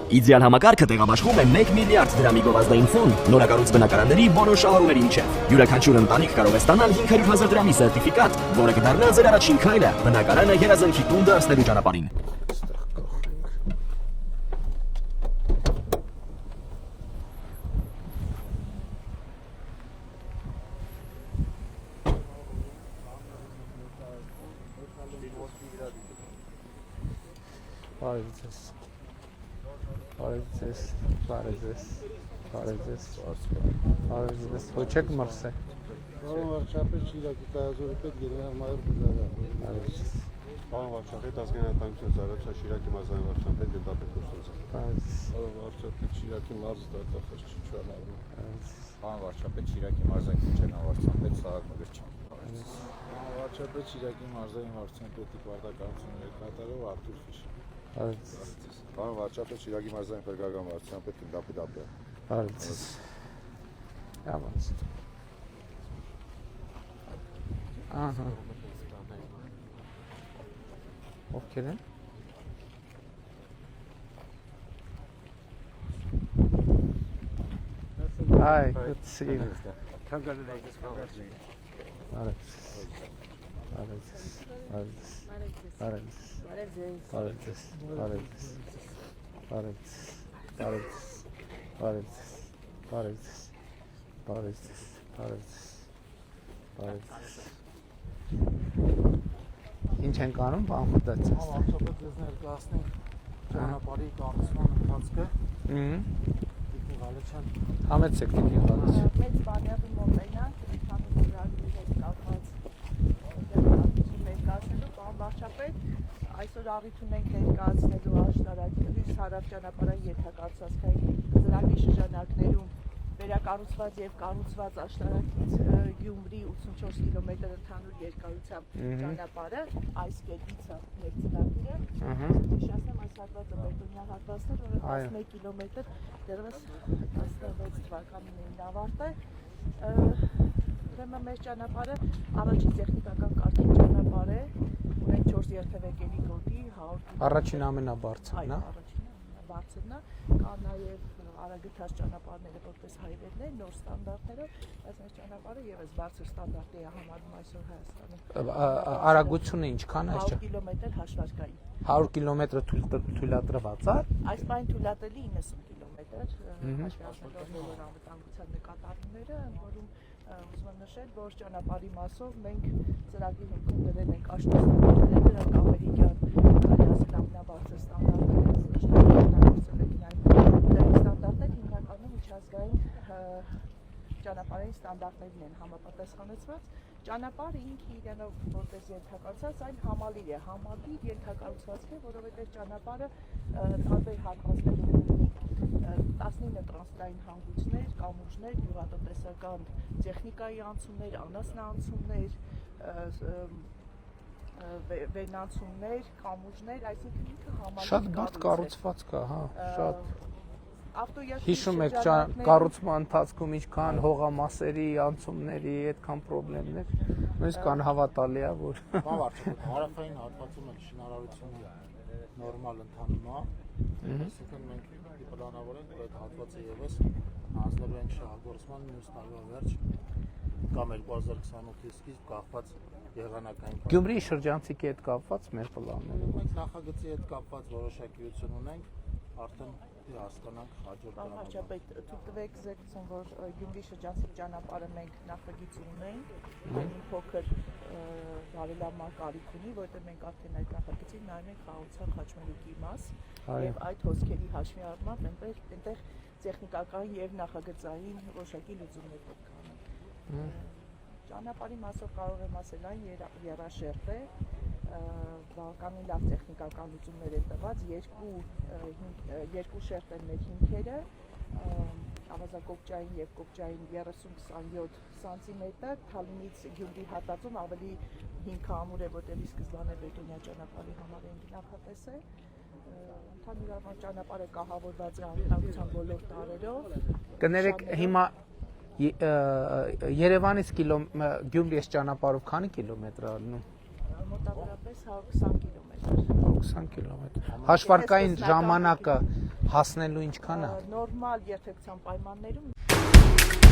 Իդեալ համակարգը տեղաբաշխում է 1 միլիարդ դրամի գովազդային ֆոնդ նորակառույց բնակարանների բոլոր շահառուների միջև։ Յուրաքանչյուր ընտանիք կարող է ստանալ 500,000 դրամի սերտիֆիկատ, որը կդառնա ձեր առաջին քայլը բնակարանը երազանքի տուն դարձնելու ճանապարհին։ Hoçek Marse. Doğru var çapı çilaki tazuru pek gelen mayır güzel. Doğru var çapı tazgene tanksın zarapsa çilaki mazan var çapı pek de kursun. Doğru var çapı çilaki marz da taşır çuçalar. Doğru var çapı çilaki marzan küçena var çapı sağ mıgırç. Var çapı çilaki marzan var çapı tikvarda kalsın katarı var turfiş. Doğru var çapı çilaki marzan pergagan var çapı dapı. Evet. Yavaş. Aha. Okay. Hi, good to see you. Ինչ ենք անում, բան մտածես։ Ավարտովը ձեզ ներկայացնենք ճանապարհի կառուցման ընթացքը։ Տիկնիկալության Համեցեք տիկնիկալություն։ Մեծ բանյակի մոտենանք, քանի որ կապված ներկայացնելու բան վարչապետ, այսօր առիթ ունենք ներկայացնելու աշտարակի հարավ ճանապարհային ենթակառուցվածքային ծրագրի շրջանակներում վերակառուցված եւ կառուցված աշտարակից Գյումրի 84 կիլոմետր ընդհանուր երկարությամբ ճանապարհը այս կետից է մեր ծրագիրը։ Հիշեցնեմ այս հատվածը բետոնյա հատվածն է, որը 11 կիլոմետր դեռևս 16 թվականին ավարտել։ Ուրեմն մեր ճանապարհը առաջին տեխնիկական կարգի ճանապարհ է, ունենք 4 երթևեկելի գոտի 100 Առաջին ամենաբարձրն է։ Առաջին բարձրն է, կա նաեւ արագընթաց ճանապարհները որպես հայվերն են, նոր ստանդարտներով, բայց մեր ճանապարհը եւս բարձր ստանդարտի է համարվում այսօր Հայաստանում։ Արագությունը ինչքան է 100 կիլոմետր հաշվարկային։ 100 կիլոմետր թույլատրված է։ Այս բան թույլատրելի 90 կիլոմետր, հաշվարկելով բոլոր անվտանգության նկատառումները, որում ուզում եմ նշել, որ ճանապարհի մասով մենք ծրագրի հիմքում դրել ենք աշտարակները, դրանք ամերիկյան ամենաբարձր ստանդարտներ հիմնականում միջազգային ճանապարհային ստանդարտներն են համապատասխանեցված։ Ճանապարհը ինքը իրենով որպես ենթակառուցված այն համալիր է, համալիր ենթակառուցվածք է, որովհետև ճանապարհը տարբեր հատվածներում ունի 19 տրանսպորտային հանգույցներ, կամուրջներ, գյուղատնտեսական տեխնիկայի անցումներ, անասնաանցումներ, վերնանցումներ, կամուրջներ, այսինքն ինքը համալիր Շատ բարդ կառուցված կա, հա, շատ։ Ավտոյաշվի Հիշում եք կառուցման ընթացքում ինչքան հողամասերի անցումների այդքան խնդիրներ, նույնիսկ անհավատալի է, որ հարավային հատվածում էլ շինարարությունը նորմալ ընթանում է, այսինքն մենք պլանավորենք, որ այդ հատվածը եւս հանձնելու ենք շահագործման մյուս տարվա վերջ կամ 2028-ի սկիզբ կախված եղանակային։ Գյումրիի շրջանցիկի հետ կապված մեր պլանները։ Մենք նախագծի հետ կապված որոշակիություն ունենք, արդեն հասկանանք հաջորդ Վարչապետ, թույլ տվեք զեկուցեմ, որ Գյումրի շրջանցիկ ճանապարհը մենք նախագիծ ունենք, այն փոքր բարելավման կարիք ունի, որտեղ մենք արդեն այդ նախագծին նայում ենք խաղաղության խաչմերուկի մաս, եւ այդ հոսքերի հաշվի առմամբ այնտեղ տեխնիկական եւ նախագծային որոշակի լուծումներ պետք է անեն։ Ճանապարհի մասով կարող եմ ասել այն երաշերտ է, բավականին լավ տեխնիկական լուծումներ է տված, երկու շերտ են մեր հիմքերը, ավազակոպճային եւ կոպճային 30-27 սանտիմետր, Թալինից Գյումրի հատվածում ավելի հիմքը ամուր է, որտեղ ի սկզբանե բետոնյա ճանապարհի համար են նախատեսել։ Ընդհանուր առմամբ ճանապարհը կահավորված է անվտանգության բոլոր տարրերով։ Կներեք հիմա Երևանից Գյումրի ճանապարհով քանի կիլոմետր է ալնում։ մոտավորապես 120 կիլոմետր։ 120 կիլոմետր։ Հաշվարկային ժամանակը հասնելու ինչքան է։ Նորմալ երթեքցիոն պայմաններում